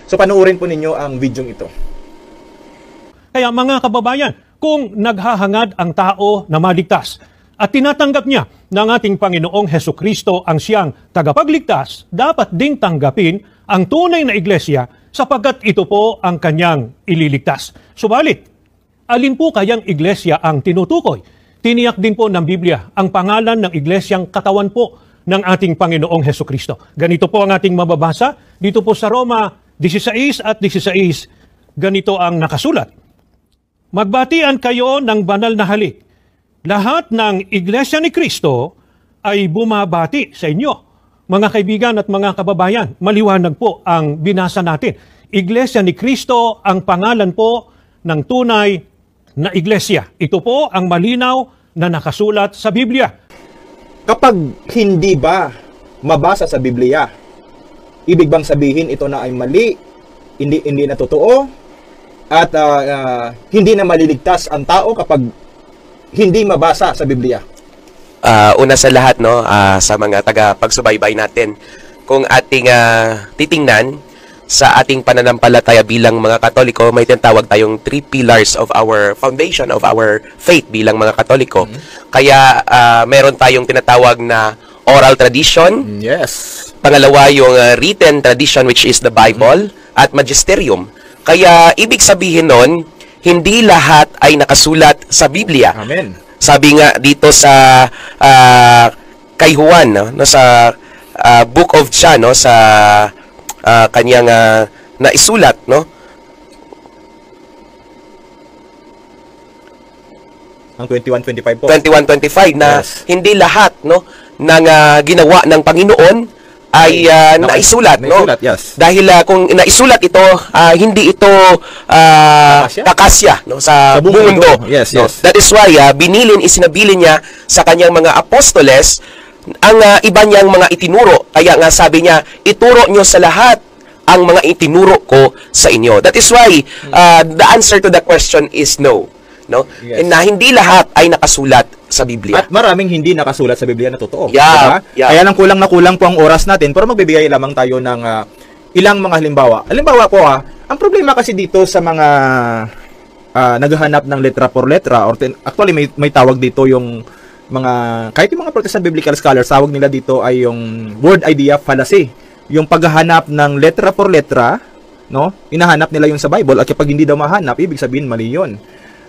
So panoorin po ninyo ang video ito. Kaya mga kababayan, kung naghahangad ang tao na maligtas at tinatanggap niya ng ating Panginoong Hesukristo ang siyang tagapagligtas, dapat ding tanggapin ang tunay na iglesia sapagkat ito po ang kanyang ililigtas. Subalit, alin po kayang iglesia ang tinutukoy? Tiniyak din po ng Biblia ang pangalan ng iglesyang katawan po ng ating Panginoong Hesukristo. Ganito po ang ating mababasa dito po sa Roma 16 at 16. Ganito ang nakasulat. Magbatian kayo ng banal na halik. Lahat ng iglesia ni Kristo ay bumabati sa inyo. Mga kaibigan at mga kababayan, maliwanag po ang binasa natin. Iglesia ni Kristo ang pangalan po ng tunay na iglesia. Ito po ang malinaw na nakasulat sa Biblia. Kapag hindi ba mabasa sa Biblia, ibig bang sabihin ito na ay mali, hindi na totoo, at hindi na maliligtas ang tao kapag hindi mabasa sa Biblia? Una sa lahat, no, sa mga taga-pagsubaybay natin, kung ating titingnan sa ating pananampalataya bilang mga Katoliko, may tinatawag tayong 3 pillars of our foundation of our faith bilang mga Katoliko. Kaya meron tayong tinatawag na oral tradition. Yes. Pangalawa, yung written tradition, which is the Bible, at magisterium. Kaya ibig sabihin nun, hindi lahat ay nakasulat sa Biblia. Amen. Sabi nga dito sa kay Juan, no, sa Book of John, no, sa kanyang naisulat, no? Ang 21:25 po. 21:25 na yes. Hindi lahat, no, ng ginawa ng Panginoon ay naisulat, no? Yes. Dahil kung naisulat ito, hindi ito kakasya, no, sa buong mundo. Yes, no? yes. That is why isinabilin niya sa kanyang mga apostoles ang iba niyang mga itinuro. Kaya nga sabi niya, ituro niyo sa lahat ang mga itinuro ko sa inyo. That is why the answer to the question is no. No? Yes. Na hindi lahat ay nakasulat sa Biblia. At maraming hindi nakasulat sa Biblia na totoo. Yeah, diba? yeah. Kaya lang kulang na kulang po ang oras natin, pero magbibigay lamang tayo ng ilang mga halimbawa. Halimbawa po ang problema kasi dito sa mga naghahanap ng letra por letra, or actually may tawag dito yung mga, kahit yung mga Protestant Biblical Scholars, tawag nila dito ay yung word idea fallacy. Yung paghahanap ng letra por letra, no? Hinahanap nila yung sa Bible, at kapag hindi daw mahanap, ibig sabihin mali yun.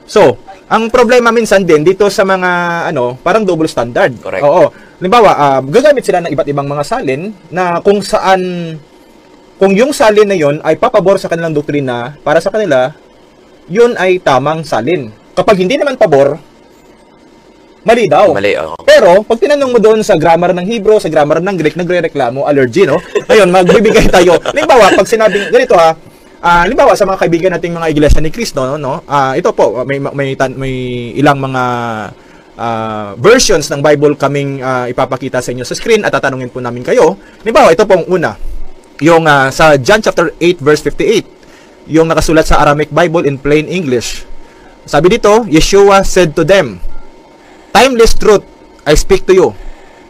So, ang problema minsan din dito sa mga parang double standard. Correct. Oo. Halimbawa, gagamit sila ng iba't ibang mga salin na kung yung salin na yon ay papabor sa kanilang doktrina, para sa kanila, yun ay tamang salin. Kapag hindi naman pabor, mali daw. Mali, oh. Pero, pag tinanong mo doon sa grammar ng Hebrew, sa grammar ng Greek, nagre-reklamo, allergy, no? Ngayon, magbibigay tayo. Halimbawa, pag sinabing ganito halimbawa sa mga kaibigan nating mga iglesia ni Cristo, no? Ito po, may ilang mga versions ng Bible kaming ipapakita sa inyo sa screen at tatanungin po namin kayo. Halimbawa, ito pong una, yung sa John chapter 8 verse 58, yung nakasulat sa Aramaic Bible in plain English. Sabi dito, Yeshua said to them, "Timeless truth I speak to you.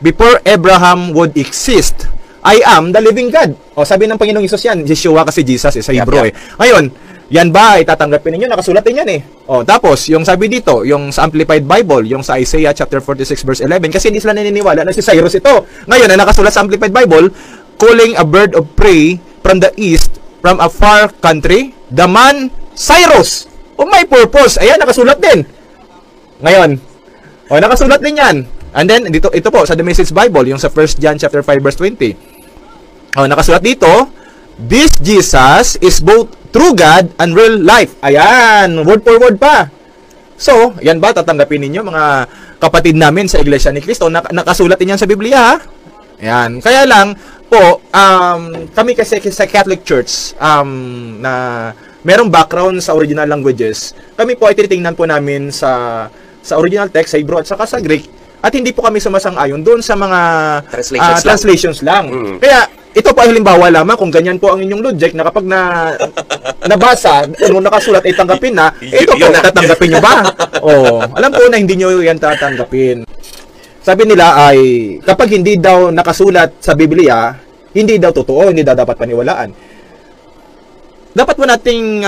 Before Abraham would exist, I am the living God." O, sabi ng Panginoong Hesus yan. Yeshua kasi Jesus sa Hebrew. Ngayon, yan ba ay tatanggapin ninyo? Nakasulat din yan O, tapos, yung sabi dito, yung sa Amplified Bible, yung sa Isaiah chapter 46 verse 11, kasi hindi sila naniniwala na si Cyrus ito. Ngayon, na nakasulat sa Amplified Bible, calling a bird of prey from the east, from a far country, the man Cyrus. O, may purpose. Ayan, nakasulat din. Ngayon, nakasulat din yan. And then, ito po, sa The Message Bible, yung sa 1 John chapter 5 verse 20. Nakasulat dito, this Jesus is both true God and real life. Ayan, word for word pa. So, yan ba tatanggapin ninyo mga kapatid namin sa Iglesia ni Cristo? Nakasulat din yan sa Biblia, ha? Ayan. Kaya lang po, kami kasi sa Catholic Church, na merong background sa original languages, kami po ay tinitingnan po namin sa original text, sa Hebrew at saka sa Greek, at hindi po kami sumasang-ayon doon sa mga translations lang. Kaya, ito po ay halimbawa lamang kung ganyan po ang inyong logic na kapag nabasa, kung nakasulat ay tanggapin na, ito po, tatanggapin nyo ba? Alam po na hindi nyo yan tatanggapin. Sabi nila ay, kapag hindi daw nakasulat sa Biblia, hindi daw totoo, hindi daw dapat paniwalaan. dapat mo nating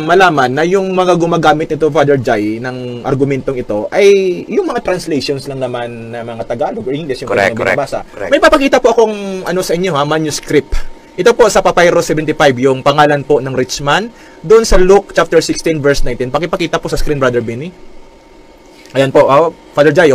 malaman na yung mga gumagamit nito, Father Jai, ng argumentong ito ay yung mga translations lang naman na mga Tagalog or English yung Correct, binabasa. correct. May papakita po akong ano sa inyo manuscript. Ito po sa Papyrus 75 yung pangalan po ng rich man doon sa Luke chapter 16 verse 19. Pakipakita po sa screen, Brother Benny. Ayan po, Father Jai,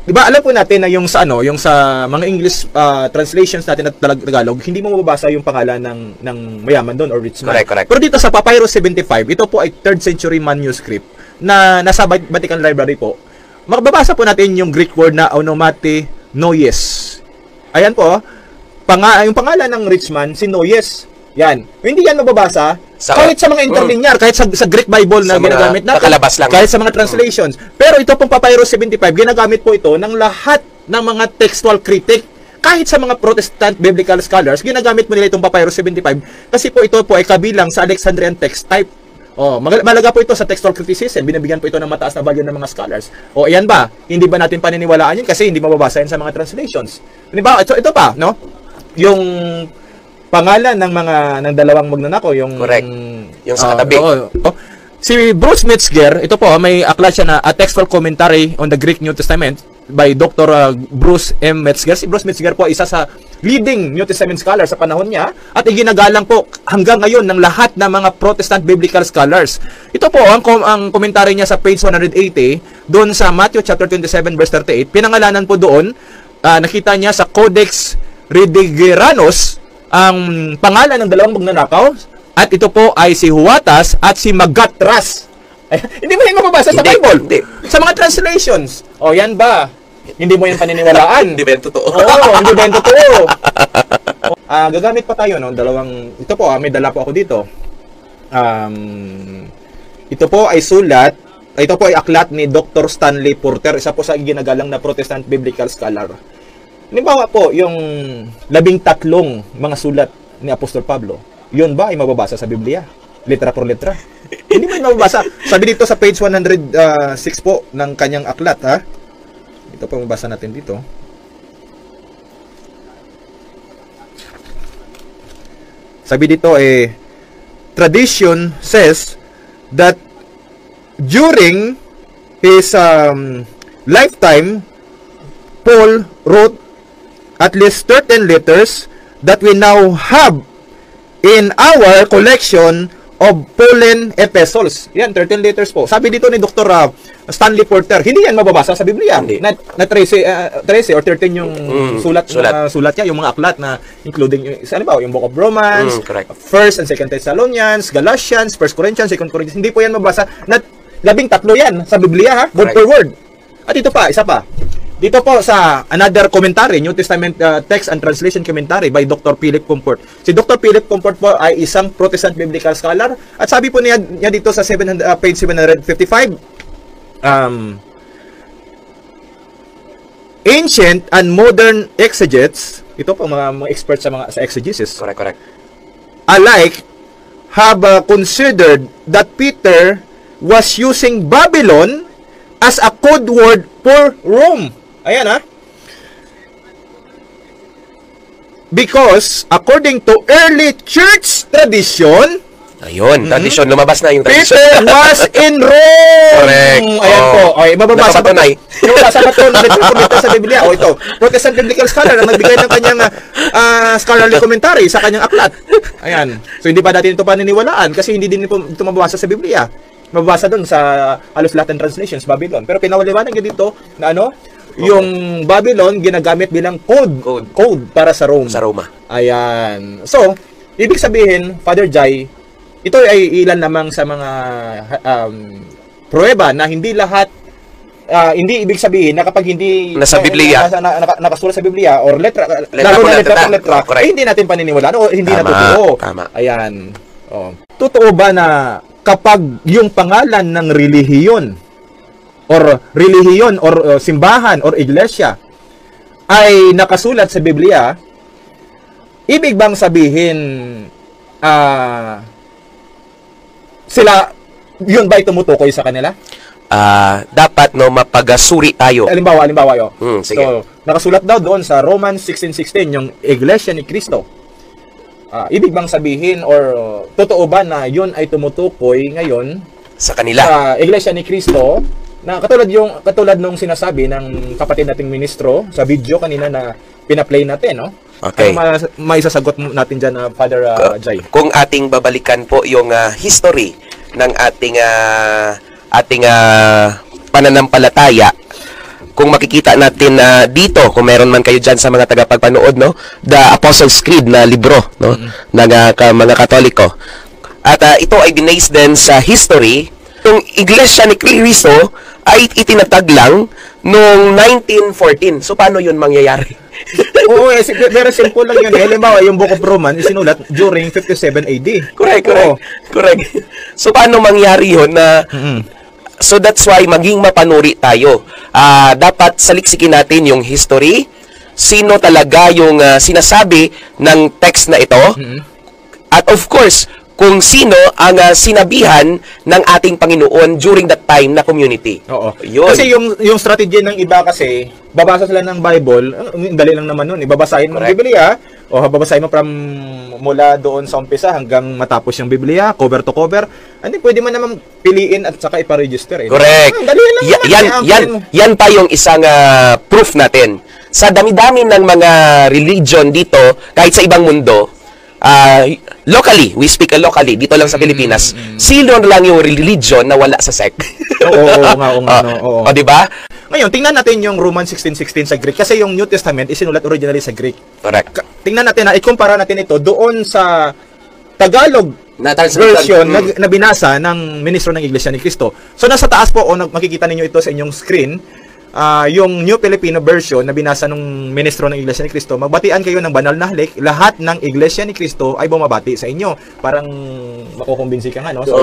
diba, alam po natin na yung sa yung sa mga English translations natin at Tagalog, hindi mo mababasa yung pangalan ng mayaman doon or rich man. Correct. Pero dito sa Papyrus 75, ito po ay 3rd century manuscript na nasa Vatican Library po. Makababasa po natin yung Greek word na onomate noyes. Ayan po, yung pangalan ng rich man, si Noyes. Yan. Hindi yan mababasa kahit sa mga interlinear, kahit sa Greek Bible na ginagamit natin, kakalabas lang. kahit sa mga translations. Pero ito pong Papyrus 75, ginagamit po ito ng lahat ng mga textual critic. Kahit sa mga Protestant biblical scholars, ginagamit mo nila itong Papyrus 75 kasi po ito po ay kabilang sa Alexandrian text type. Malaga po ito sa textual criticism. Binibigyan po ito ng mataas na value ng mga scholars. Ayan ba? Hindi ba natin paniniwalaan yun kasi hindi mababasa yan sa mga translations? Di ba? Ito pa, no? Yung pangalan ng dalawang magnanakaw, yung Correct. Yung sa katabi. Si Bruce Metzger, ito po, may aklat siya na A Textual Commentary on the Greek New Testament by Dr. Bruce M. Metzger. Si Bruce Metzger po isa sa leading New Testament scholar sa panahon niya at iginagalang po hanggang ngayon ng lahat ng mga Protestant biblical scholars. Ito po ang komentary niya sa page 180 doon sa Matthew chapter 27 verse 38. Pinangalanan po doon, nakita niya sa Codex Redigeranos ang pangalan ng dalawang magnanakaw at ito po ay si Huwatas at si Magatras. Hindi mo yan mababasa sa Bible. Hindi. Sa mga translations. Yan ba? Hindi mo yan paniniwalaan. Hindi ba yan totoo? Hindi ba yan totoo? Gagamit pa tayo, no? Ito po, may dala po ako dito. Ito po ay sulat, ito po ay aklat ni Dr. Stanley Porter, isa po sa ginagalang na Protestant biblical scholar. Halimbawa po, yung 13 mga sulat ni Apostol Pablo, yun ba ay mababasa sa Biblia? Letra por letra? Hindi mo yun mababasa. Sabi dito sa page 106 po ng kanyang aklat, ha? Ito po mabasa natin dito. Sabi dito, tradition says that during his lifetime, Paul wrote at least 13 letters that we now have in our collection of Pauline epistles. Yan, 13 letters po. Sabi dito ni Dr. Stanley Porter, hindi yan mababasa sa Biblia. Hindi. Na 13 or 13 yung sulat niya, yung mga aklat na including yung Book of Romans, correct. 1st and 2nd Thessalonians, Galatians, 1 Corinthians, 2 Corinthians. Hindi po yan mababasa. 13 yan sa Biblia, ha? Word per word. At ito pa, isa pa. Dito po sa another commentary, New Testament Text and Translation Commentary by Dr. Philip Comfort. Si Dr. Philip Comfort po ay isang Protestant biblical scholar at sabi po niya dito sa page 755, ancient and modern exegetes, ito po mga experts sa exegesis, Correct. alike have considered that Peter was using Babylon as a code word for Rome. Ayan, ha? Because according to early church tradition, Ayun, tradisyon. Lumabas na yung tradisyon. Peter was in Rome. Correct. Ayan po. Okay, mababasa ba ito? Nakapatunay. Mababasa ba ito sa Biblia? Ito. Protestant biblical scholar ang nagbigay ng kanyang scholarly commentary sa kanyang aklat. Ayan. So, hindi pa natin ito paniniwalaan kasi hindi din ito mababasa sa Biblia. Mababasa doon sa halos Latin translations, Babylon. Pero pinawaliwanag niya dito na yung Babylon ginagamit bilang code para sa Rome. Sa Roma. Ayan. So, ibig sabihin, Father Jai, ito ay ilan lamang sa mga pruweba na hindi lahat, hindi ibig sabihin na kapag hindi nasa Biblia, nakasulat sa Biblia or letra por letra, hindi natin paniniwalaan o hindi na totoo. Tama. Ayan. Totoo ba na kapag yung pangalan ng relihiyon or simbahan or iglesia ay nakasulat sa Biblia, ibig bang sabihin sila, yun ba tumutukoy sa kanila? Dapat mapagasuri tayo. Halimbawa sige. So, nakasulat daw doon sa Romans 16:16 yung Iglesia ni Cristo. ibig bang sabihin or totoo ba na yun ay tumutukoy ngayon Sa kanila. sa Iglesia ni Cristo na katulad nung sinasabi ng kapatid nating ministro sa video kanina na pina-play natin, no? Okay. Ano may sasagot natin diyan, Father Jai? Kung ating babalikan po yung history ng ating pananampalataya, kung makikita natin dito, kung meron man kayo dyan sa mga tagapagpanood, no, The Apostles' Creed na libro, no, ng mga Katoliko. At ito ay binase din sa history. Yung Iglesia ni Cristo ay itinatag lang noong 1914. So, paano yun mangyayari? Oo, very simple lang yun. Halimbawa, yung Book of Romans isinulat during 57 AD. Correct. Oo. Correct. So, paano mangyari yun na... So, that's why maging mapanuri tayo. Dapat saliksikin natin yung history. Sino talaga yung sinasabi ng text na ito. At of course, kung sino ang sinabihan ng ating Panginoon during that time na community. Oo. Yun. Kasi yung strategy ng iba kasi, babasa sila ng Bible, dali lang naman nun, babasahin mo ang Biblia, o babasahin mo from mula doon sa umpisa hanggang matapos yung Biblia, cover to cover. Hindi, pwede man naman piliin at saka ipa-register. Correct. Dali lang naman. Yan pa yung isang proof natin. Sa dami-dami ng mga religion dito, kahit sa ibang mundo, locally, we speak locally, dito lang sa Pilipinas, sino lang yung religion na wala sa sect? Oo. O, di ba? Ngayon, tingnan natin yung Romans 16:16 sa Greek kasi yung New Testament isinulat originally sa Greek. Correct. Tingnan natin ikumpara natin ito doon sa Tagalog version na binasa ng ministro ng Iglesia ni Cristo. So nasa taas po, makikita ninyo ito sa inyong screen, yung New Filipino version na binasa ng ministro ng Iglesia ni Cristo. Magbatian kayo ng banal na halik, lahat ng Iglesia ni Cristo ay bumabati sa inyo. Parang makukumbinsi ka nga, no? So,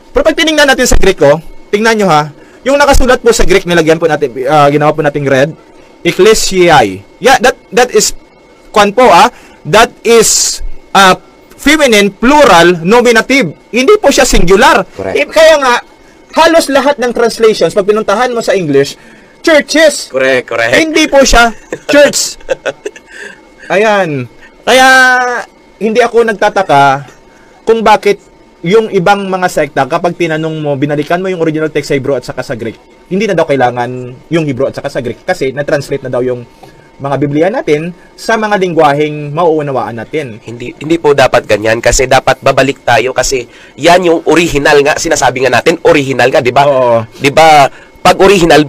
pero pag tinignan natin sa Greek, tingnan nyo ha, yung nakasulat po sa Greek, nilagyan po natin, ginawa po natin red, Ecclesiae. Yeah, that is, that is feminine, plural, nominative. Hindi po siya singular. Kaya nga, halos lahat ng translations, pag pinuntahan mo sa English, churches. Correct. Hindi po siya church. Ayan. Kaya, hindi ako nagtataka kung bakit yung ibang mga sekta, kapag tinanong mo, binalikan mo yung original text sa Hebrew at saka sa Greek, hindi na daw kailangan yung Hebrew at saka sa Greek kasi na-translate na daw yung mga Biblia natin sa mga lingwaheng mauunawaan natin. Hindi po dapat ganyan kasi dapat babalik tayo kasi yan yung original nga, sinasabi nga natin, original nga, di ba? Oo. Di ba, pag original,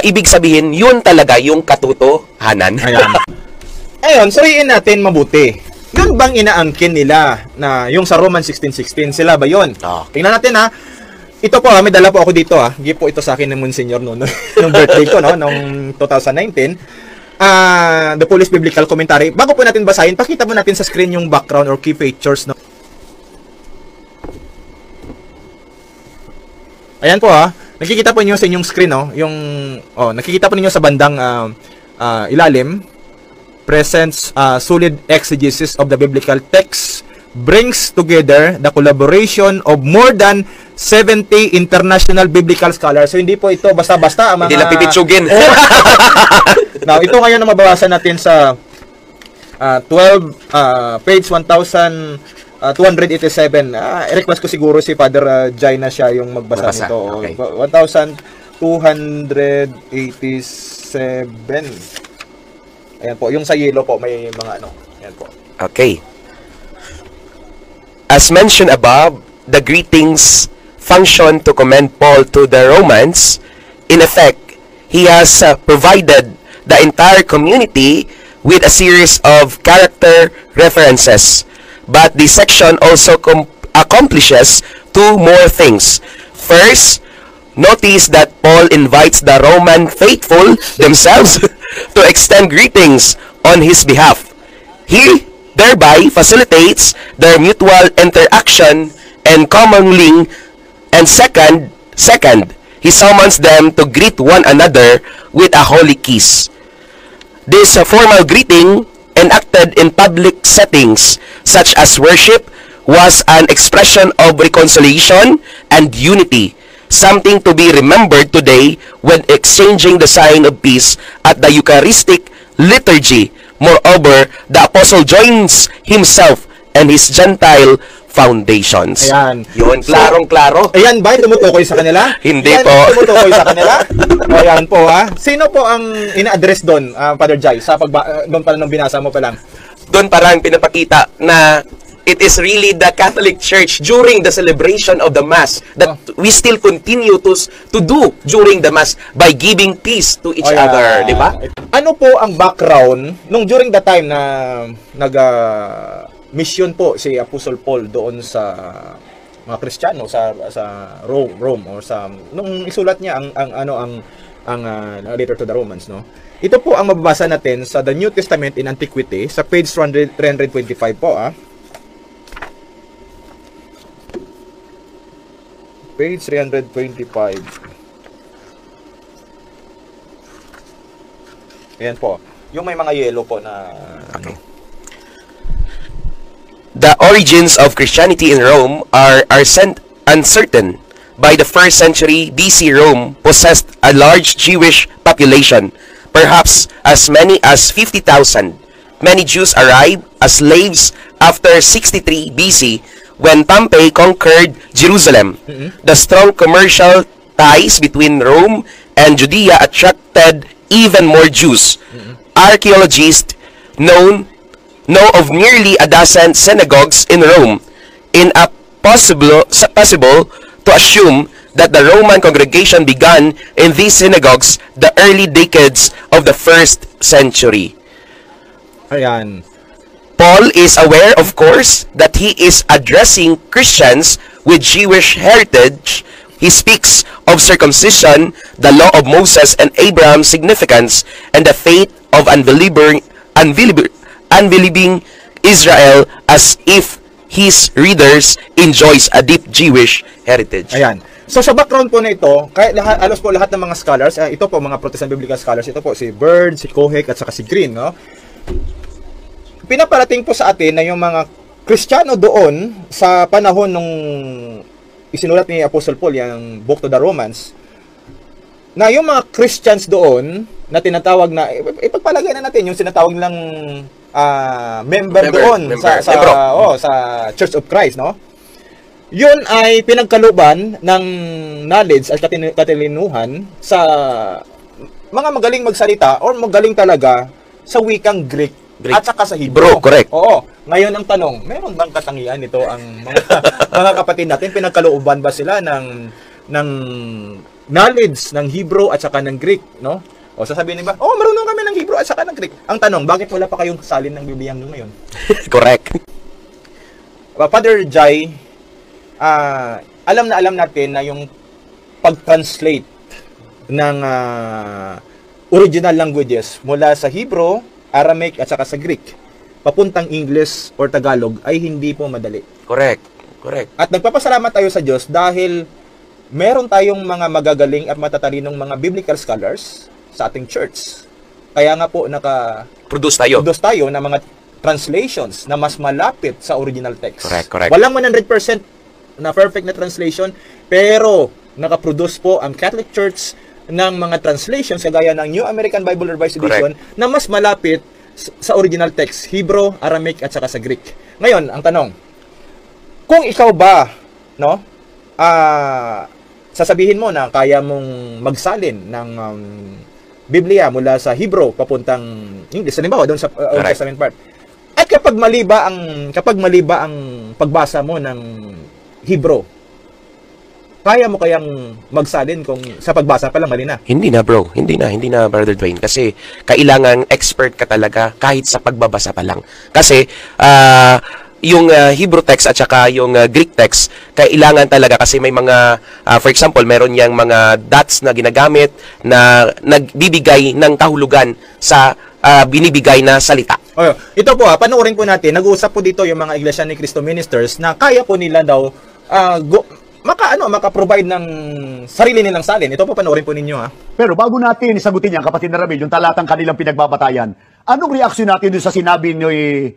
ibig sabihin, yun talaga yung katotohanan. Ayun, suriin natin mabuti. Yun bang inaangkin nila na yung sa Romans 16:16, sila ba yun? Tingnan natin Ito po, may dala po ako dito Give po ito sa akin ng Monsignor nung birthday ko, noong 2019. The Police Biblical Commentary. Bago po natin basahin, pakita mo natin sa screen yung background or key features, no? Ayan po nakikita po niyo sa inyong screen, nakikita po niyo sa bandang ilalim, presents solid exegesis of the biblical text brings together the collaboration of more than 70 international biblical scholars. So hindi po ito basta-basta ang mga... Hindi lang pipitsugin. Now, ito ngayon na mababasan natin sa page 1287. I-request ko siguro si Father Jai na siya yung magbasa nito. Okay. 1287. Ayan po, yung sa yellow po may mga Ayan po. Okay. As mentioned above, the greetings function to commend Paul to the Romans. In effect, he has provided the entire community with a series of character references. But this section also accomplishes two more things. First, notice that Paul invites the Roman faithful themselves to extend greetings on his behalf. He thereby facilitates their mutual interaction and commonly. And second, he summons them to greet one another with a holy kiss. This formal greeting, enacted in public settings such as worship, was an expression of reconciliation and unity, something to be remembered today when exchanging the sign of peace at the Eucharistic liturgy. Moreover, the apostle joins himself and his Gentile foundations. Ayan. Yun, klarong-klaro. Ayan ba, tumutukoy sa kanila? Hindi Yan, po. Tumutukoy sa kanila? Ayan po ha. Sino po ang ina-address doon, Father Jai, sa doon pala nung binasa mo pa lang? Doon parang pinapakita na it is really the Catholic Church during the celebration of the Mass that we still continue to do during the Mass by giving peace to each other, di ba? Ano po ang background nung during the time na mission po si Apostle Paul doon sa mga Kristiyano sa Rome or sa nung isulat niya ang letter to the Romans, no? Ito po ang mababasa natin sa The New Testament in Antiquity sa page 325 po, Page 325. Ayan po. Yung may mga yellow po na ano. The origins of Christianity in Rome are uncertain. By the 1st century BC, Rome possessed a large Jewish population, perhaps as many as 50,000. Many Jews arrived as slaves after 63 BC when Pompey conquered Jerusalem. The strong commercial ties between Rome and Judea attracted even more Jews. Archaeologists know of nearly a dozen synagogues in Rome. Possible to assume that the Roman congregation began in these synagogues the early decades of the 1st century. Ayan. Paul is aware, of course, that he is addressing Christians with Jewish heritage. He speaks of circumcision, the law of Moses and Abraham's significance, and the faith of unbelieving Israel as if his readers enjoys a deep Jewish heritage. Ayan. So sa background po na ito, kahit lahat ng mga scholars, ito po mga Protestant Biblical scholars, ito po si Bird, si Kohek at saka si Green, no? Pinaparating po sa atin na yung mga Kristiyano doon sa panahon nung isinulat ni Apostle Paul yung Book to the Romans, na yung mga Christians doon na tinatawag na ipagpalagay na natin yung sinatawag nilang member doon sa Church of Christ, no? Yun ay pinagkaluban ng knowledge at katilinuhan sa mga magaling magsalita or magaling talaga sa wikang Greek. At saka sa Hebrew. Correct. Oo. Ngayon ang tanong, meron bang katangian ito ang mga kapatid natin? Pinagkalooban ba sila ng knowledge ng Hebrew at saka ng Greek, no? O sasabihin nila, marunong kami ng Hebrew at saka ng Greek. Ang tanong, bakit wala pa kayong salin ng Biblia ngayon? Correct. Father Jai, alam natin na yung pag-translate ng original languages mula sa Hebrew, Aramaic at saka sa Greek papuntang English or Tagalog ay hindi po madali. Correct. At nagpapasalamat tayo sa Diyos dahil meron tayong mga magagaling at matatalinong mga biblical scholars sa ating church. Kaya nga po produce tayo ng mga translations na mas malapit sa original text. Correct. Walang 100% na perfect na translation, pero nakaproduce po ang Catholic Church ng mga translations kagaya ng New American Bible Revised Edition na mas malapit sa original text, Hebrew, Aramaic at saka sa Greek. Ngayon, ang tanong, kung ikaw ba, no, sasabihin mo na kaya mong magsalin ng Biblia mula sa Hebrew papuntang English, halimbawa doon sa Old Testament part. At kapag mali ba ang pagbasa mo ng Hebrew, kaya mo kayang magsalin kung sa pagbasa pa lang mali na? Hindi na, bro. Hindi na, Brother Dwayne. Kasi kailangan expert ka talaga kahit sa pagbabasa pa lang. Kasi yung Hebrew text at saka yung Greek text, kailangan talaga kasi may mga, for example, meron yang mga dots na ginagamit na nagbibigay ng kahulugan sa binibigay na salita. Ito po panoorin po natin. Nag-uusap po dito yung mga Iglesia ni Cristo ministers na kaya po nila daw maka-provide ng sarili nilang salin. Ito po panoorin po ninyo, ha. Pero bago natin isagutin yan, kapatid na Ramil, yung talatang kanilang pinagbabatayan, anong reaksyon natin doon sa sinabi ni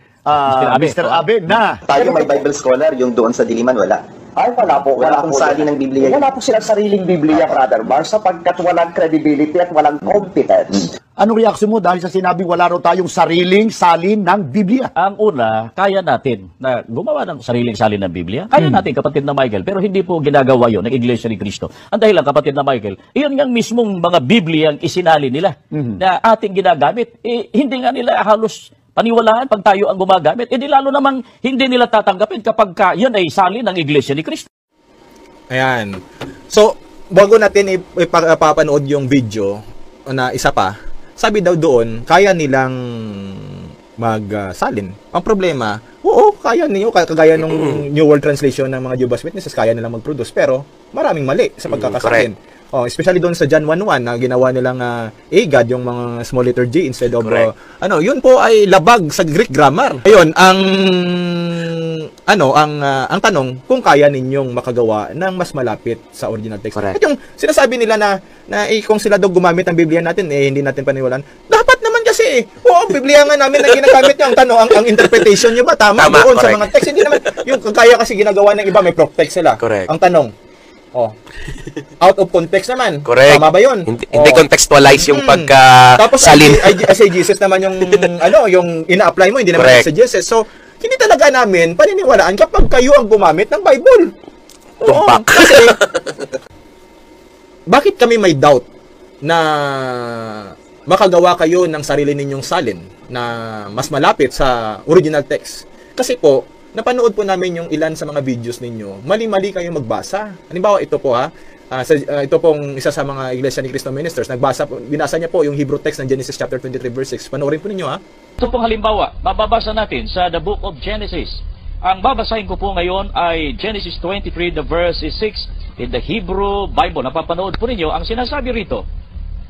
Mr. Abe na tayo may Bible scholar, yung doon sa Diliman wala. Ay, wala po. Wala pong salin ng Biblia. Wala po silang sariling Biblia, Brother Mar, sapagkat walang credibility at walang competence. Anong reaksyon mo dahil sa sinabing wala raw tayong sariling salin ng Biblia? Ang una, kaya natin na gumawa ng sariling salin ng Biblia. Kaya natin, kapatid na Michael, pero hindi po ginagawa yon ng Iglesia ni Cristo. Ang dahilan, kapatid na Michael, iyon yung mismong mga Biblia ang isinali nila na ating ginagamit. Hindi nga nila halos paniwalaan pag tayo ang gumagamit. Di lalo namang hindi nila tatanggapin kapag yan ay salin ng Iglesia ni Cristo. Ayan. So, bago natin ipapanood yung video na isa pa, sabi daw doon, kaya nilang magsalin. Ang problema, oo, kaya niyo, kagaya nung New World Translation ng mga Jehovah's Witnesses, kaya nilang mag-produce, pero maraming mali sa pagkakasalin. Especially doon sa John 1:1 na ginawa nilang agad yung mga small letter G instead of yun po ay labag sa Greek grammar. Ayun, ang tanong kung kaya ninyong makagawa ng mas malapit sa original text. At yung sinasabi nila na kung sila daw gumamit ng Biblia natin hindi natin paniwalaan. Dapat naman kasi oo, Biblia nga namin na ginagamit niyo. Ang tanong, ang interpretation niyo ba tama doon sa mga text? Hindi naman yung kaya kasi ginagawa ng iba may proof text sila. Ang tanong, out of context naman. Tama ba 'yon? Hindi contextualize yung pagka-salin. Tapos exegesis naman yung yung ina-apply mo, hindi naman exegesis. So, hindi talaga namin paniniwalaan kapag kayo ang gumamit ng Bible. Kasi bakit kami may doubt na makagawa kayo ng sarili ninyong salin na mas malapit sa original text? Kasi po, napanood po namin yung ilan sa mga videos ninyo. Mali-mali kayong magbasa. Halimbawa, ito po ito pong isa sa mga Iglesia ni Cristo ministers. Binasa niya po yung Hebrew text ng Genesis chapter 23 verse 6. Panoorin po ninyo Ito pong halimbawa, mababasa natin sa the book of Genesis. Ang babasahin ko po ngayon ay Genesis 23, the verse 6 in the Hebrew Bible. Napapanood po ninyo, ang sinasabi rito,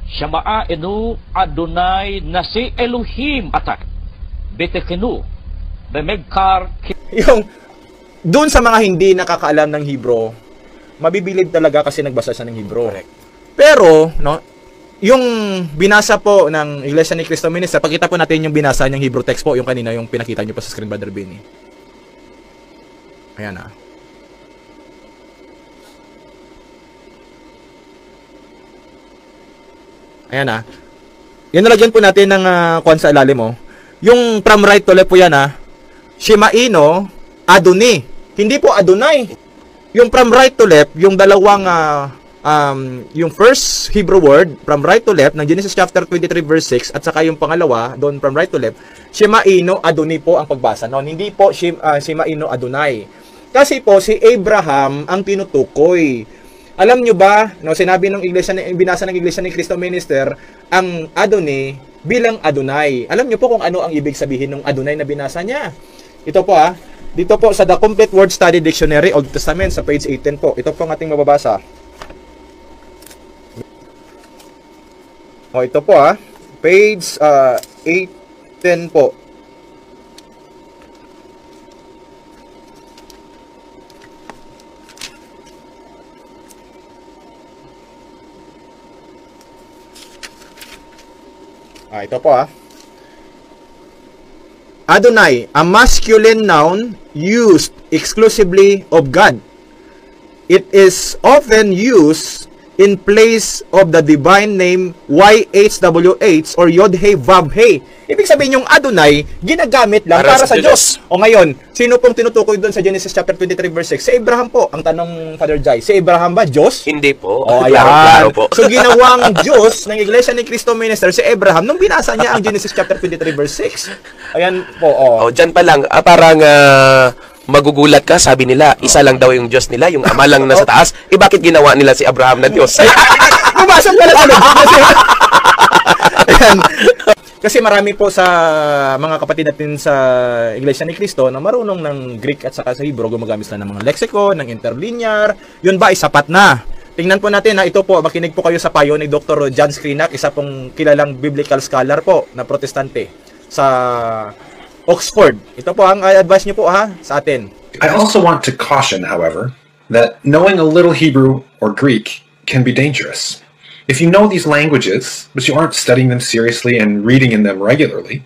Shama'a enu Adonai nasi Elohim atak betekenu bemegkar. Yung doon sa mga hindi nakakaalam ng Hebrew, mabibilib talaga kasi nagbasa siya ng Hebrew. Pero, yung binasa po ng Iglesia ni Cristo Minister, pakita po natin yung binasa niyang Hebrew text po, yung kanina, yung pinakita niyo pa sa screen, Brother Benny. Ayan Ayan Yan nalagyan po natin ng kwan sa ilalim mo. Yung from right to left po yan Shemaino Adoni. Hindi po Adonai. Yung from right to left, yung dalawang yung first Hebrew word from right to left ng Genesis chapter 23 verse 6 at saka yung pangalawa doon from right to left, Shemaino Adoni po ang pagbasa noon. Hindi po Shemaino Adonai. Kasi po si Abraham ang tinutukoy. Alam nyo ba, sinabi ng Iglesia, binasa ng Iglesia ni Cristo Minister, ang Adoni bilang Adonai. Alam nyo po kung ano ang ibig sabihin ng Adonai na binasa niya. Ito po dito po sa The Complete Word Study Dictionary, Old Testament, sa page 18 po. Ito po ang ating mababasa. Ito po page 810 po. Ito po Adonai, a masculine noun used exclusively of God. It is often used in place of the divine name YHWH or Yod-He-Vav-He. Ibig sabihin yung Adonai, ginagamit lang para sa Diyos. O ngayon, sino pong tinutukoy doon sa Genesis chapter 23 verse 6? Si Abraham po. Ang tanong, Father Jai, si Abraham ba Diyos? Hindi po. Klaro po. So ginawang Diyos ng Iglesia ni Cristo Minister si Abraham nung binasa niya ang Genesis chapter 23 verse 6. Ayan po. Dyan pa lang, parang magugulat ka, sabi nila, isa lang daw yung Diyos nila, yung Ama lang nasa taas. Bakit ginawa nila si Abraham na Diyos? Pumasok pala sa Kasi marami po sa mga kapatid natin sa Iglesia ni Cristo na marunong ng Greek at saka sa Hebrew, gumagamit na ng mga lexicon, ng interlinear. Yun ba ay sapat na? Tingnan po natin ito po, makinig po kayo sa payo ni Dr. John Skrinak, isa pong kilalang biblical scholar po na protestante sa Oxford. Ito po ang advice niyo po sa atin. I also want to caution, however, that knowing a little Hebrew or Greek can be dangerous. If you know these languages, but you aren't studying them seriously and reading in them regularly,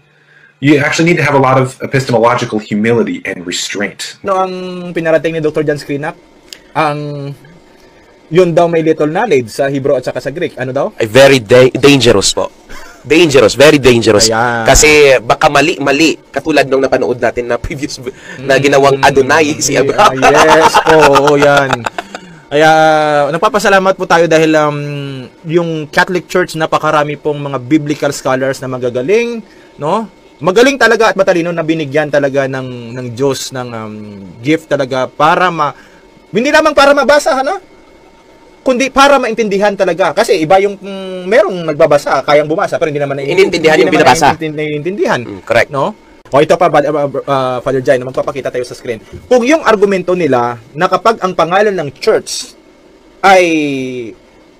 you actually need to have a lot of epistemological humility and restraint. Ang pinarating ni Dr. John Skrinak? ang yun daw may little knowledge sa Hebrew at saka sa Greek. Ano daw? Ay, very dangerous po. Dangerous, very dangerous. Ayan. Kasi baka mali, katulad nung napanood natin na previous na ginawang Adonai si Abraham. Yes, oo, yan. Kaya nagpapasalamat po tayo dahil yung Catholic Church napakarami pong mga biblical scholars na magagaling, no? Magaling talaga at matalino na binigyan talaga ng Diyos ng gift talaga para hindi lamang para mabasa, no? Kundi para maintindihan talaga. Kasi iba yung merong nagbabasa, kayang bumasa, pero hindi naman Inintindihan yung binabasa. Naiintindihan. Correct. No? O ito pa, Father Jai, na magpapakita tayo sa screen. Kung yung argumento nila na kapag ang pangalan ng church ay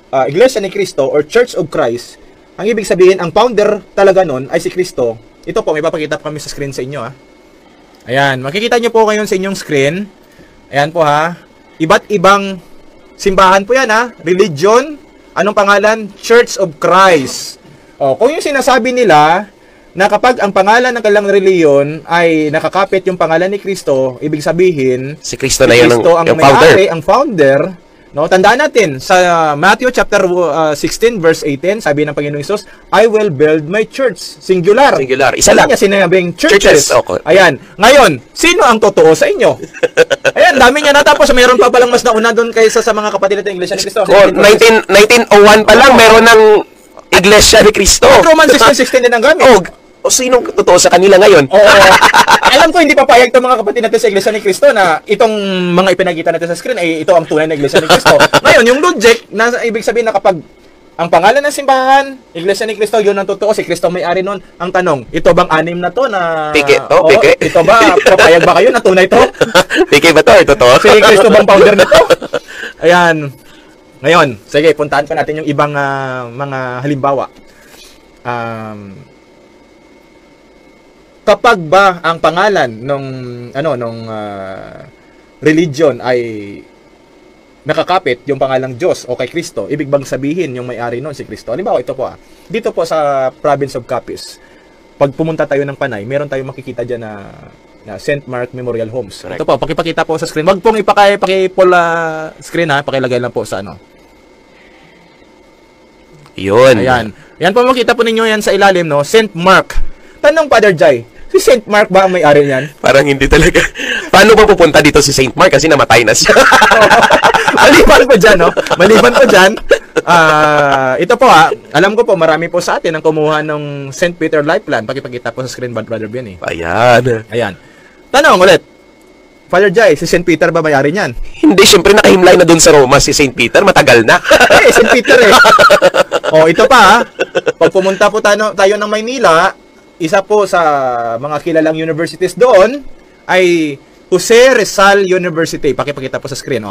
Iglesia ni Cristo or Church of Christ, ang ibig sabihin, ang founder talaga nun ay si Cristo. Ito po, may papakita po kami sa screen sa inyo. Ayan, makikita nyo po ngayon sa inyong screen. Ayan po ha. Iba't ibang simbahan po yan religion. Anong pangalan? Church of Christ. Kung yung sinasabi nila na kapag ang pangalan ng kanilang reliyon ay nakakapit yung pangalan ni Kristo, ibig sabihin Si Kristo na yun Kristo yung founder. ang founder. No, tandaan natin sa Matthew chapter 16 verse 18, sabi ng Panginoong Hesus, I will build my church. Singular. Isa lang. Hindi niya sinabing churches. Okay. Ayan. Ngayon, sino ang totoo sa inyo? Ayan, dami niya natapos. Mayroon pa palang mas nauna doon kaysa sa mga kapatid natin ng Iglesia ni Cristo. 1901 pa lang meron ng Iglesia ni Cristo. Romans 16:16 din ang gamit. O sinong totoo sa kanila ngayon? Oo. Alam ko hindi papayag itong mga kapatid natin sa Iglesia ni Cristo na itong mga ipinakita natin sa screen ay ito ang tunay na Iglesia ni Cristo. Ngayon, yung logic na ibig sabihin na kapag ang pangalan ng simbahan, Iglesia ni Cristo, yun ang totoo, si Cristo may-ari nun. Ang tanong, ito bang anim na to na... Pike to, pike. Ito ba, papayag ba kayo na tunay to? Pike ba to? Totoo? Si Cristo bang founder na to? Ayan. Ngayon, sige, puntahan pa natin yung ibang mga halimbawa. Kapag ba ang pangalan nung religion ay nakakapit yung pangalang Diyos o kay Kristo, ibig bang sabihin yung may-ari nun si Kristo? Halimbawa, ito po dito po sa province of Capiz, pag pumunta tayo ng Panay, meron tayong makikita dyan na St. Mark Memorial Homes. Correct. Ito po, pakipakita po sa screen. Wag pong pakipol screen pakilagay lang po sa Yun. Ayan. Yan po, makita po ninyo yan sa ilalim, no? St. Mark. Tanong, Father Jai, si St. Mark ba ang may-ari niyan? Parang hindi talaga. Paano ba pupunta dito si St. Mark? Kasi namatay na siya. Maliban po dyan, no? Maliban po dyan, ito po alam ko po, marami po sa atin ang kumuha ng St. Peter Life Plan. Pakipakita po sa screen, Brother Benny. Ayan. Tanong ulit, Father Jai, si St. Peter ba may-ari niyan? Hindi, syempre nakahimlay na dun sa Roma si St. Peter. Matagal na. St. Peter ito pa pag pumunta po tayo ng Maynila, isa po sa mga kilalang universities doon ay Jose Rizal University. Pakipakita po sa screen.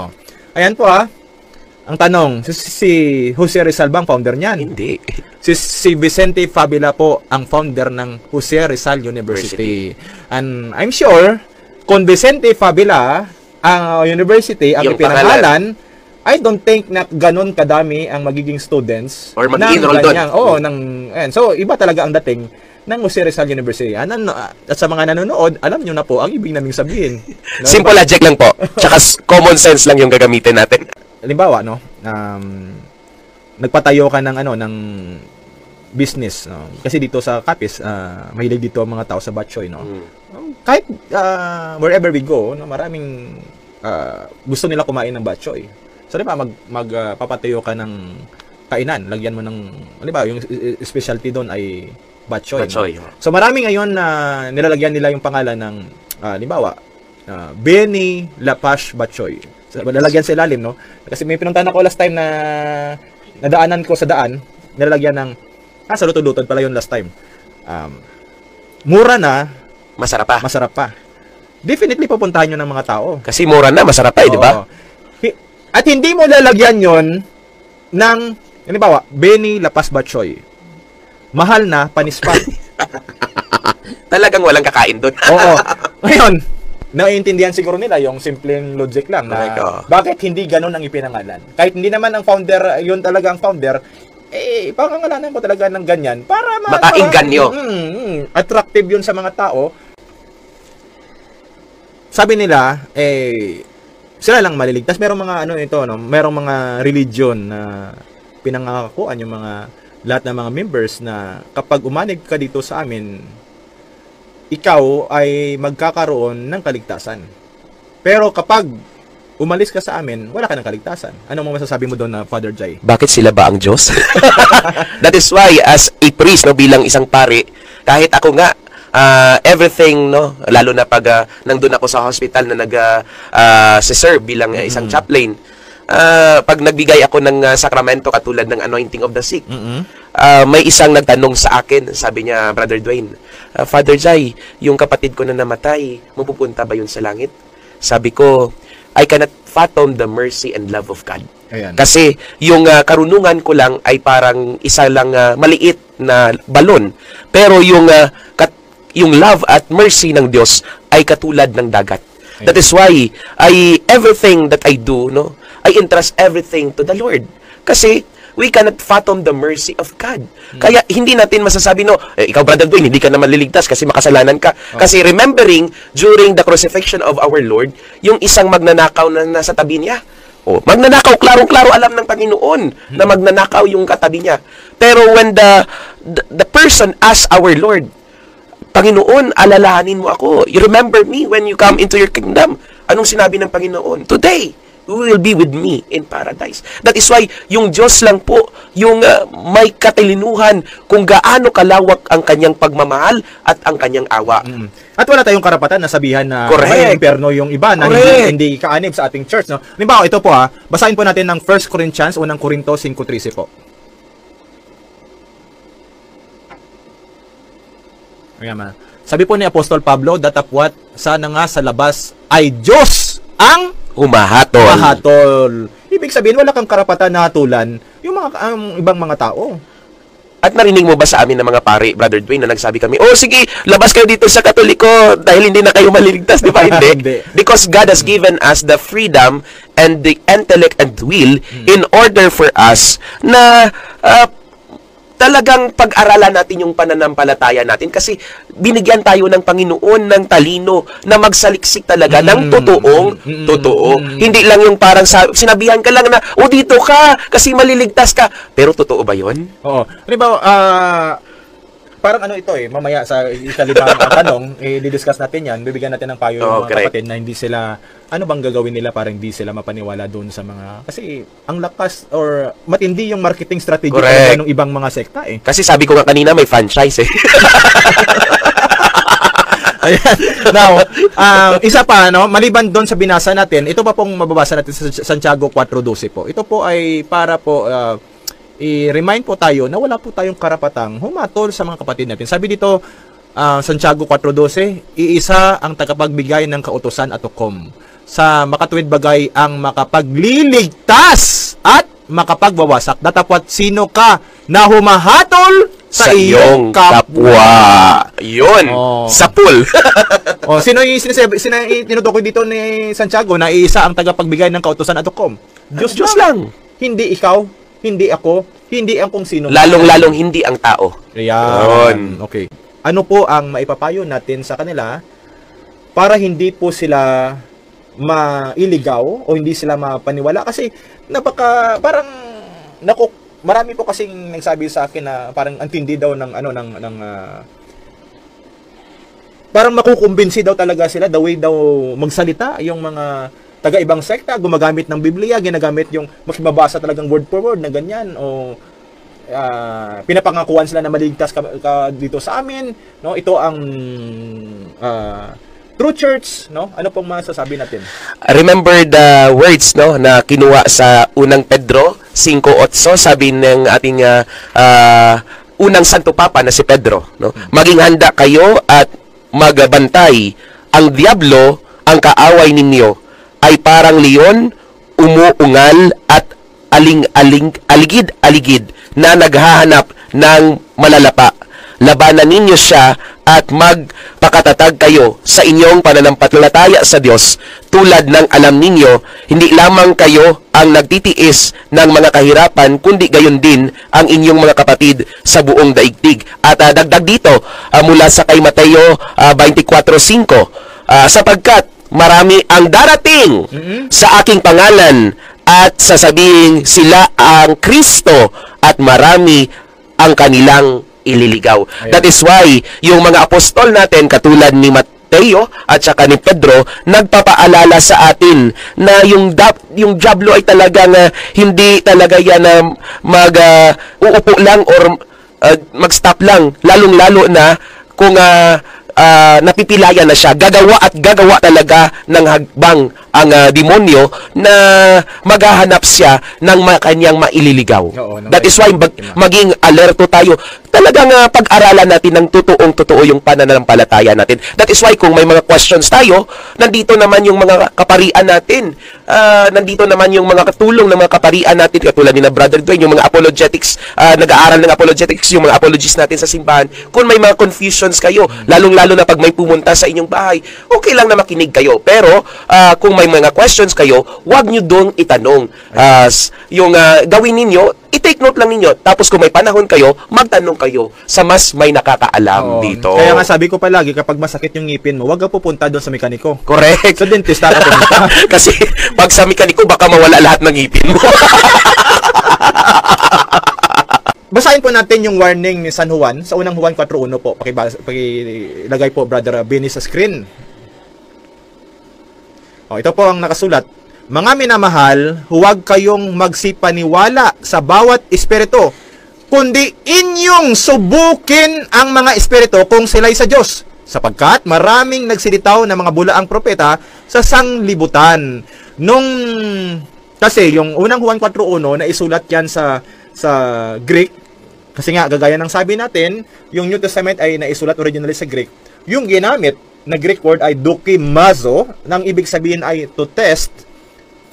Ayan po ang tanong, si Jose Rizal bang founder niyan? Hindi. Si Vicente Fabila po ang founder ng Jose Rizal University. And I'm sure kung Vicente Fabila ang university ang Yung ipinangalan, I don't think na ganun kadami ang magiging students or mag-enroll doon. So iba talaga ang dating ng Jose Rizal University. At sa mga nanonood, alam nyo na po ang ibig naming sabihin. No? Simple logic lang po. Tsaka common sense lang yung gagamitin natin. Halimbawa, nagpatayo ka ng business, no? Kasi dito sa Capiz, mahilig dito ang mga tao sa batchoy, no? Kahit wherever we go, no, maraming gusto nila kumain ng batchoy. So, di ba, magpapatayo ka ng kainan, lagyan mo ng, di ba, yung specialty doon ay batchoy. No? So, marami ngayon na nilalagyan nila yung pangalan ng, halimbawa, Benny Lapash Batchoy. So, nilalagyan sa ilalim, no? Kasi may pinuntahan ako last time na nadaanan ko sa daan, nilalagyan ng, sa lutod-lutod pala yun last time. Mura na, masarap pa. Definitely pupuntahan nyo ng mga tao. Kasi mura na, masarap pa di ba? At hindi mo lalagyan yon ng, halimbawa, Benny Lapas Batchoy. Mahal na, panis pa. Talagang walang kakain doon. Oo. Ngayon, naiintindihan siguro nila yung simpleng logic lang na bakit hindi ganun ang ipinangalan. Kahit hindi naman ang founder, yun talaga ang founder, pangangalanan ko talaga ng ganyan para makainganyo. Attractive yun sa mga tao. Sabi nila, sila lang maliligtas. Merong mga ano ito, no? Merong mga religion na pinangakuan yung mga lahat ng mga members na kapag umanig ka dito sa amin, ikaw ay magkakaroon ng kaligtasan. Pero kapag umalis ka sa amin, wala ka ng kaligtasan. Ano mo masasabi mo doon na Father Jai? Bakit sila ba ang Diyos? That is why, as a priest, no, bilang isang pari, kahit ako nga, everything, no, lalo na pag nandun ako sa hospital na nag-serve bilang isang chaplain, pag nagbigay ako ng sakramento katulad ng anointing of the sick, may isang nagtanong sa akin, sabi niya, Brother Dwayne, Father Jai, yung kapatid ko na namatay, mapupunta ba yun sa langit? Sabi ko, I cannot fathom the mercy and love of God. Ayan. Kasi yung karunungan ko lang ay parang isa lang maliit na balon. Pero yung love at mercy ng Diyos ay katulad ng dagat. Ayan. That is why everything that I do, no, I entrust everything to the Lord. Kasi we cannot fathom the mercy of God. Kaya hindi natin masasabi, no, ikaw Brother Dwayne, hindi ka na maliligtas kasi makasalanan ka. Kasi remembering, during the crucifixion of our Lord, yung isang magnanakaw na nasa tabi niya. Magnanakaw, klarong-klaro alam ng Panginoon na magnanakaw yung katabi niya. Pero when the person asks our Lord, Panginoon, alalahanin mo ako. You remember me when you come into your kingdom. Anong sinabi ng Panginoon? Today, you will be with me in paradise. That is why, yung Diyos lang po, yung may katilinuhan kung gaano kalawak ang kanyang pagmamahal at ang kanyang awa. At wala tayong karapatan na sabihan na Correct. may impyerno yung iba na hindi kaanib sa ating church. No? Halimbawa, ito po basahin po natin ng 1 Corinthians, unang Korinto 5:13 po. Ayan, sabi po ni Apostol Pablo, datapwat sana nga sa labas ay Diyos ang humahatol. Ibig sabihin, wala kang karapatan na hatulan yung mga ibang mga tao. At narinig mo ba sa amin ng mga pari, Brother Dwayne, na nagsabi kami, sige, labas kayo dito sa Katoliko dahil hindi na kayo maliligtas, di ba? Hindi. Because God has given us the freedom and the intellect and will in order for us na talagang pag-aralan natin yung pananampalataya natin kasi binigyan tayo ng Panginoon ng talino na magsaliksik talaga ng totoo. Hindi lang yung parang sinabihan ka lang na, dito ka kasi maliligtas ka. Pero totoo ba yun? Oo. Halimbawa, parang ito mamaya sa ikalimang tanong, di-discuss natin yan, bibigyan natin ng payo yung mga kapatid na hindi sila, ano bang gagawin nila para hindi sila mapaniwala doon sa mga, kasi ang lakas or matindi yung marketing strategy ng ibang mga sekta Kasi sabi ko nga kanina may franchise Ayan. Now, isa pa, maliban doon sa binasa natin, ito pa pong mababasa natin sa Santiago 4:12 po. Ito po ay para po i-remind po tayo na wala po tayong karapatang humatol sa mga kapatid natin. Sabi dito, Santiago 4:12, iisa ang tagapagbigay ng kautusan at hukom. Sa makatuwid bagay ang makapagliligtas at makapagwawasak. Datapwat sino ka na humahatol sa iyong kapwa. Yun. Sa pool. Sino yung tinutukoy dito ni Santiago na iisa ang tagapagbigay ng kautusan at hukom? Diyos lang. Hindi ikaw, hindi ako, hindi ang kung sino. Lalong-lalong hindi ang tao. Ayan. Okay. Ano po ang maipapayo natin sa kanila para hindi po sila mailigaw o hindi sila mapaniwala? Kasi marami po kasing nagsabi sa akin na parang antindi daw ng parang makukumbinsi daw talaga sila the way daw magsalita yung mga taga-ibang sekta, gumagamit ng Biblia, ginagamit yung magbabasa talagang word for word na ganyan, o pinapangakuan sila na maligtas ka dito sa amin, no? Ito ang true church, no? Ano pong masasabi natin? Remember the words, no, na kinuha sa unang Pedro 5:8, sabi ng ating unang Santo Papa na si Pedro, no? Maging handa kayo at magbantay. Ang diablo, ang kaaway ninyo, ay parang leon, umuungal at aligid-aligid na naghahanap ng malalapa. Labanan ninyo siya at magpakatatag kayo sa inyong pananampalataya sa Diyos. Tulad ng alam ninyo, hindi lamang kayo ang nagtitiis ng mga kahirapan, kundi gayon din ang inyong mga kapatid sa buong daigdig. At dagdag dito, mula sa kay Mateo 24:5, sapagkat marami ang darating sa aking pangalan at sasabihin sila ang Kristo at marami ang kanilang ililigaw. That is why yung mga apostol natin katulad ni Mateo at saka ni Pedro nagpapaalala sa atin na yung diablo ay talagang hindi talaga yan na uupo lang or mag-stop lang, lalong-lalo na kung napipilayan na siya, gagawa at gagawa talaga ng hagbang ang demonyo na maghahanap siya ng kanyang maililigaw. That is why maging alerto tayo. Talagang pag-aralan natin ng totoong-totoo yung pananampalataya natin. That is why kung may mga questions tayo, nandito naman yung mga kaparian natin. Nandito naman yung mga katulong ng mga kaparian natin, katulad ni na Brother Dwayne, yung mga apologetics, nag-aaral ng apologetics, yung mga apologists natin sa simbahan. Kung may mga confusions kayo, lalong-lalo na pag may pumunta sa inyong bahay, okay lang na makinig kayo. Pero kung may mga questions kayo, huwag nyo doon itanong. Yung gawin ninyo, i-take note lang ninyo. Tapos kung may panahon kayo, magtanong kayo sa mas may nakakaalam dito. Kaya nga sabi ko palagi, kapag masakit yung ngipin mo, huwag ka pupunta doon sa mekaniko. Correct. Sa dentista ka pumunta. Kasi pag sa mekaniko, baka mawala lahat ng ngipin mo. Basahin po natin yung warning ni San Juan sa unang Juan 4:1 po. Pakilagay po, Brother Benny, sa screen. Ito po ang nakasulat. Mga minamahal, huwag kayong magsipaniwala sa bawat espiritu, kundi inyong subukin ang mga espiritu kung sila'y sa Diyos, sapagkat maraming nagsilitaw na mga bulaang propeta sa sanglibutan. Kasi yung unang Juan 4:1 na isulat yan sa Greek, kasi nga gagaya ng sabi natin, yung New Testament ay naisulat originally sa Greek. Yung ginamit na Greek word ay dokimazo, nang ibig sabihin ay to test,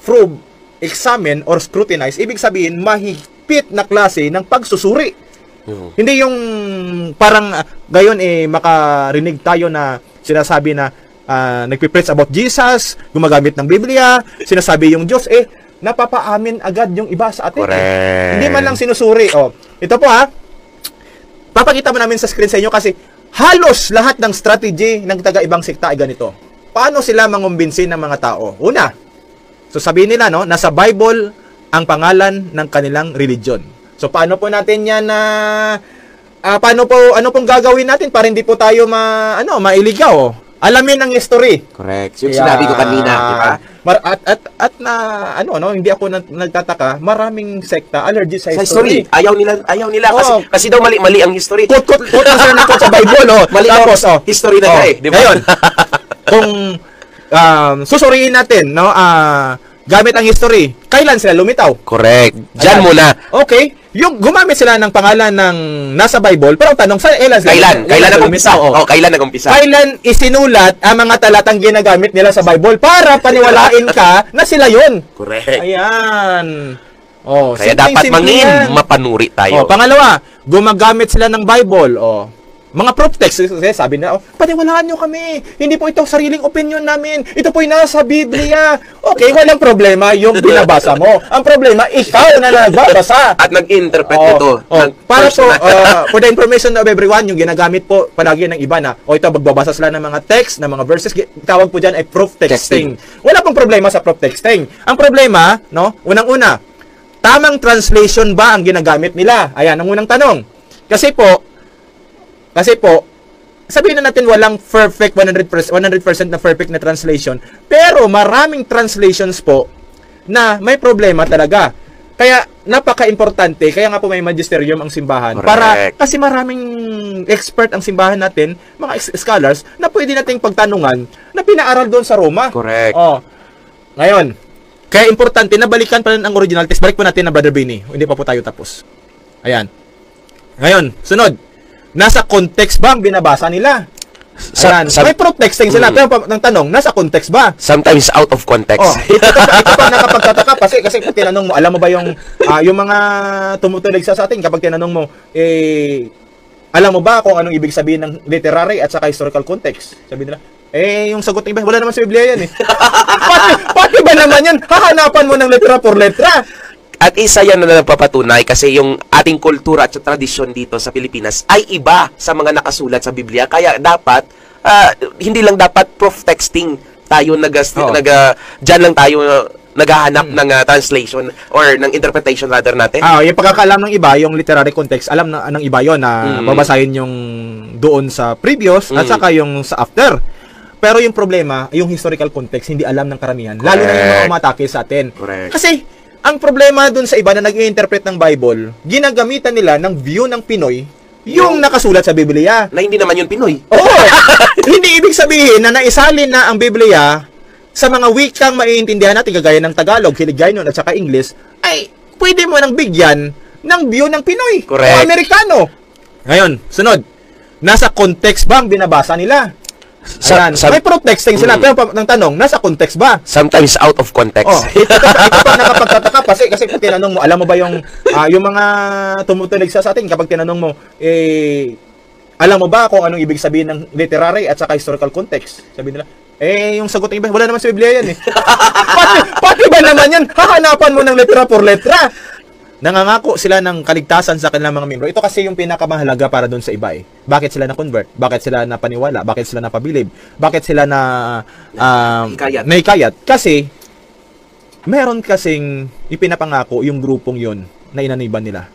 probe, examine, or scrutinize. Ibig sabihin, mahigpit na klase ng pagsusuri. Hindi yung parang gayon makarinig tayo na sinasabi na nagpipreach about Jesus, gumagamit ng Biblia, sinasabi yung Diyos, napapaamin agad yung iba sa atin. Hindi man lang sinusuri. Ito po papakita mo namin sa screen sa inyo kasi halos lahat ng strategy ng taga-ibang sekta ay ganito. Paano sila mangumbinsin ng mga tao? Una, so sabihin nila, nasa Bible ang pangalan ng kanilang religion. So paano po natin yan ano pong gagawin natin para hindi po tayo mailigaw? Alamin ang history. Correct. Yung sinabi ko kanina, di ba? Hindi ako nagtataka, maraming sekta allergy sa history. Ayaw nila kasi daw mali ang history. Quote ang sir na sa Bible, mali tapos history na di ba? Ngayon, kung susuriin natin, gamit ang history, kailan sila lumitaw? Correct. Diyan muna. Okay. Yung gumamit sila ng pangalan ng nasa Bible, pero ang tanong, kailan nag-umpisa? Kailan nag-umpisa? Kailan isinulat ang mga talatang ginagamit nila sa Bible para paniwalain ka na sila yun? Correct. Ayan. Kaya dapat mapanuri tayo. Pangalawa, gumagamit sila ng Bible. Mga proof text, sabi na, paniwalaan nyo kami. Hindi po ito sariling opinion namin. Ito po'y nasa Biblia. Okay, walang problema yung binabasa mo. Ang problema, ikaw na nagbabasa. At nag-interpret ito. Para po, for the information of everyone, yung ginagamit po palagi ng iba na, ito, magbabasa sila ng mga text, ng mga verses, tawag po dyan ay proof texting. Wala pong problema sa proof texting. Ang problema, unang-una, tamang translation ba ang ginagamit nila? Ayan, ang unang tanong. Kasi po, sabihin na natin walang perfect 100% na perfect na translation, pero maraming translations po na may problema talaga. Kaya napaka-importante, kaya nga po may magisterium ang simbahan. Correct. Kasi maraming expert ang simbahan natin, mga scholars, na pwede nating pagtanungan na pinaaral doon sa Roma. Correct. Ngayon, kaya importante na balikan pa rin ang original text. Balik po natin na Brother Benny. Hindi pa po tayo tapos. Ayan. Ngayon, sunod. Nasa context ba ang binabasa nila? May proof texting sila. Pero ang tanong, nasa context ba? Sometimes out of context. Ito pa nakapagtataka kasi pag tinanong mo, alam mo ba yung mga tumutulig sa atin, kapag tinanong mo, alam mo ba kung anong ibig sabihin ng literary at saka historical context? Sabi nila, yung sagot ng iba, wala naman sa Biblia yan pati ba naman yan? Hahanapan mo ng letra por letra. At isa yan na nagpapatunay kasi yung ating kultura at tradisyon dito sa Pilipinas ay iba sa mga nakasulat sa Biblia. Kaya dapat, hindi lang dapat proof texting. tayo Oo. dyan lang tayo naghahanap ng translation or ng interpretation rather natin. Yung pagkakaalam ng iba, yung literary context, alam na ng iba yon na babasahin yung doon sa previous at saka yung sa after. Pero yung problema, yung historical context, hindi alam ng karamihan. Lalo na yung mga umatake sa atin. Correct. Kasi, ang problema doon sa iba na nag-i-interpret ng Bible, ginagamitan nila ng view ng Pinoy yung nakasulat sa Biblia. Na hindi naman yun Pinoy. Oo! Hindi ibig sabihin na naisalin na ang Biblia sa mga wikang maiintindihan natin, kagaya ng Tagalog, Hiligaynon at saka English, ay pwede mo nang bigyan ng view ng Pinoy Correct. o Amerikano. Ngayon, sunod. Nasa context ba ang binabasa nila? Ayan. May proof texting sila, pero ng tanong, nasa context ba? Sometimes out of context. Ito pa nakapagtataka kasi pag tinanong mo, alam mo ba yung mga tumutulig sa atin kapag tinanong mo, alam mo ba kung anong ibig sabihin ng literary at saka historical context? Sabi nila, yung sagot ng iba, wala naman sa Biblia yan eh. pati ba naman yan? Hahanapan mo ng letra por letra. Nangangako sila ng kaligtasan sa kanilang mga membro. Ito kasi yung pinakamahalaga para doon sa iba eh. Bakit sila na-convert? Bakit sila napaniwala? Bakit sila napabilib? Bakit sila naikayat? Kasi, meron kasing ipinapangako yung grupong yon na inaniban nila.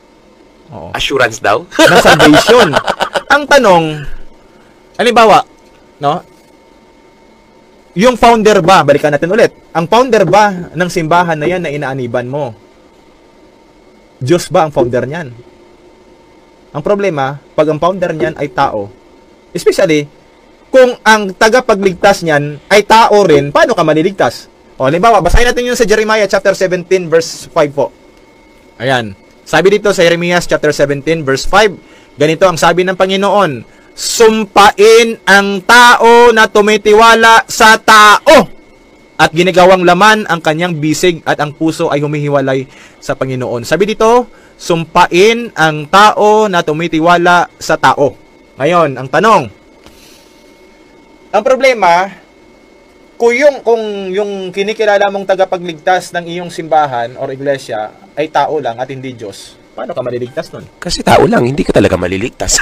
Oo. Assurance daw. Na salvation. Ang tanong, halimbawa, no? Yung founder ba, balikan natin ulit, ang founder ba ng simbahan na yan na inaaniban mo? Diyos ba ang founder niyan? Ang problema, pag ang founder niyan ay tao, especially, kung ang tagapagligtas niyan ay tao rin, paano ka maliligtas? O, halimbawa, basahin natin yun sa Jeremiah chapter 17 verse 5 po. Ayan. Sabi dito sa Jeremiah chapter 17 verse 5, ganito ang sabi ng Panginoon, sumpain ang tao na tumitiwala sa tao at ginagawang laman ang kanyang bisig at ang puso ay humihiwalay sa Panginoon. Sabi dito, sumpain ang tao na tumitiwala sa tao. Ngayon, ang tanong, ang problema, kung yung kinikilala mong tagapagligtas ng iyong simbahan or iglesia ay tao lang at hindi Diyos, paano ka maliligtas nun? Kasi tao lang, hindi ka talaga maliligtas.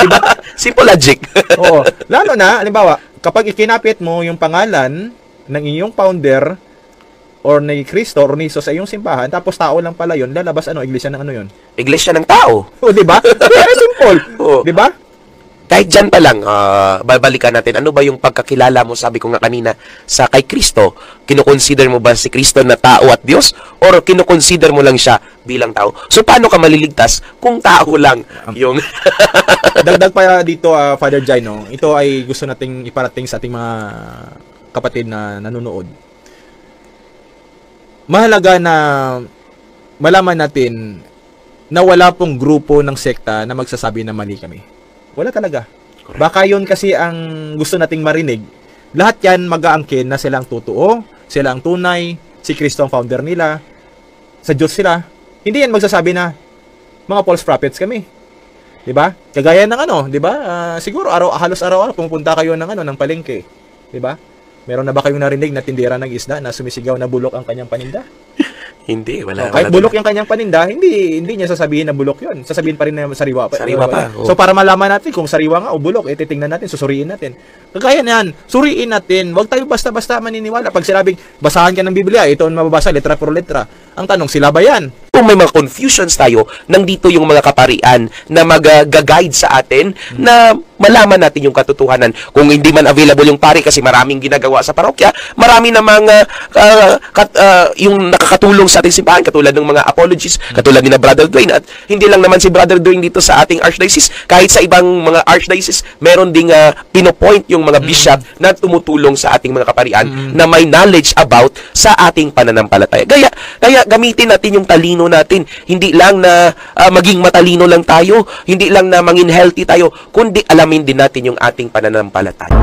Diba? Simple logic. Oo. Lalo na, halimbawa, kapag ikinapit mo yung pangalan ng iyong founder or ni Kristo or ni Jesus sa iyong simbahan, tapos tao lang pala yun, lalabas iglesia ng ano yun? Iglesia ng tao. O, di ba? Very simple. Oo. Di ba? Kahit dyan pa lang, babalikan natin, ano ba yung pagkakilala mo, sabi ko nga kanina, sa kay Kristo? Kinoconsider mo ba si Kristo na tao at Diyos? Or kinoconsider mo lang siya bilang tao? So, paano ka maliligtas kung tao lang yung... Dagdag pa dito, Father Jaino, ito ay gusto nating iparating sa ating mga kapatid na nanonood. Mahalaga na malaman natin na wala pong grupo ng sekta na magsasabi na mali kami. Wala talaga. Baka yun kasi ang gusto nating marinig. Lahat yan mag-aangkin na sila ang totoo, sila ang tunay, si Kristo ang founder nila, sa Diyos sila. Hindi yan magsasabi na mga false prophets kami. 'Di ba? Kagaya ng 'di ba? Siguro halos araw-araw pumupunta kayo ng palengke. 'Di ba? Meron na ba kayong narinig na tindera ng isda na sumisigaw na bulok ang kanyang paninda? Hindi, wala. Kahit bulok yung kanyang paninda, hindi niya sasabihin na bulok yun. Sasabihin pa rin na sariwa pa. Sariwa pa. Oh. So, para malaman natin kung sariwa nga o bulok, titingnan natin, susuriin natin. Kagaya niyan, suriin natin. Huwag tayo basta-basta maniniwala. Pag sinabing, basahan ka ng Biblia, ito ang mababasa, letra por letra. Ang tanong, sila ba yan? Kung may mga confusions tayo, nandito yung mga kaparian na mag-guide sa atin na malaman natin yung katotohanan. Kung hindi man available yung pari kasi maraming ginagawa sa parokya, marami namang yung nakakatulong sa ating simbahan, katulad ng mga apologies, katulad ni na Brother Dwayne. At hindi lang naman si Brother Dwayne dito sa ating archdiocese, kahit sa ibang mga archdiocese, meron ding pinopoint yung mga bishop na tumutulong sa ating mga kaparian na may knowledge about sa ating pananampalataya. Kaya gamitin natin yung talino natin. Hindi lang na maging matalino lang tayo, hindi lang na maging healthy tayo, kundi alamin din natin yung ating pananampalataya.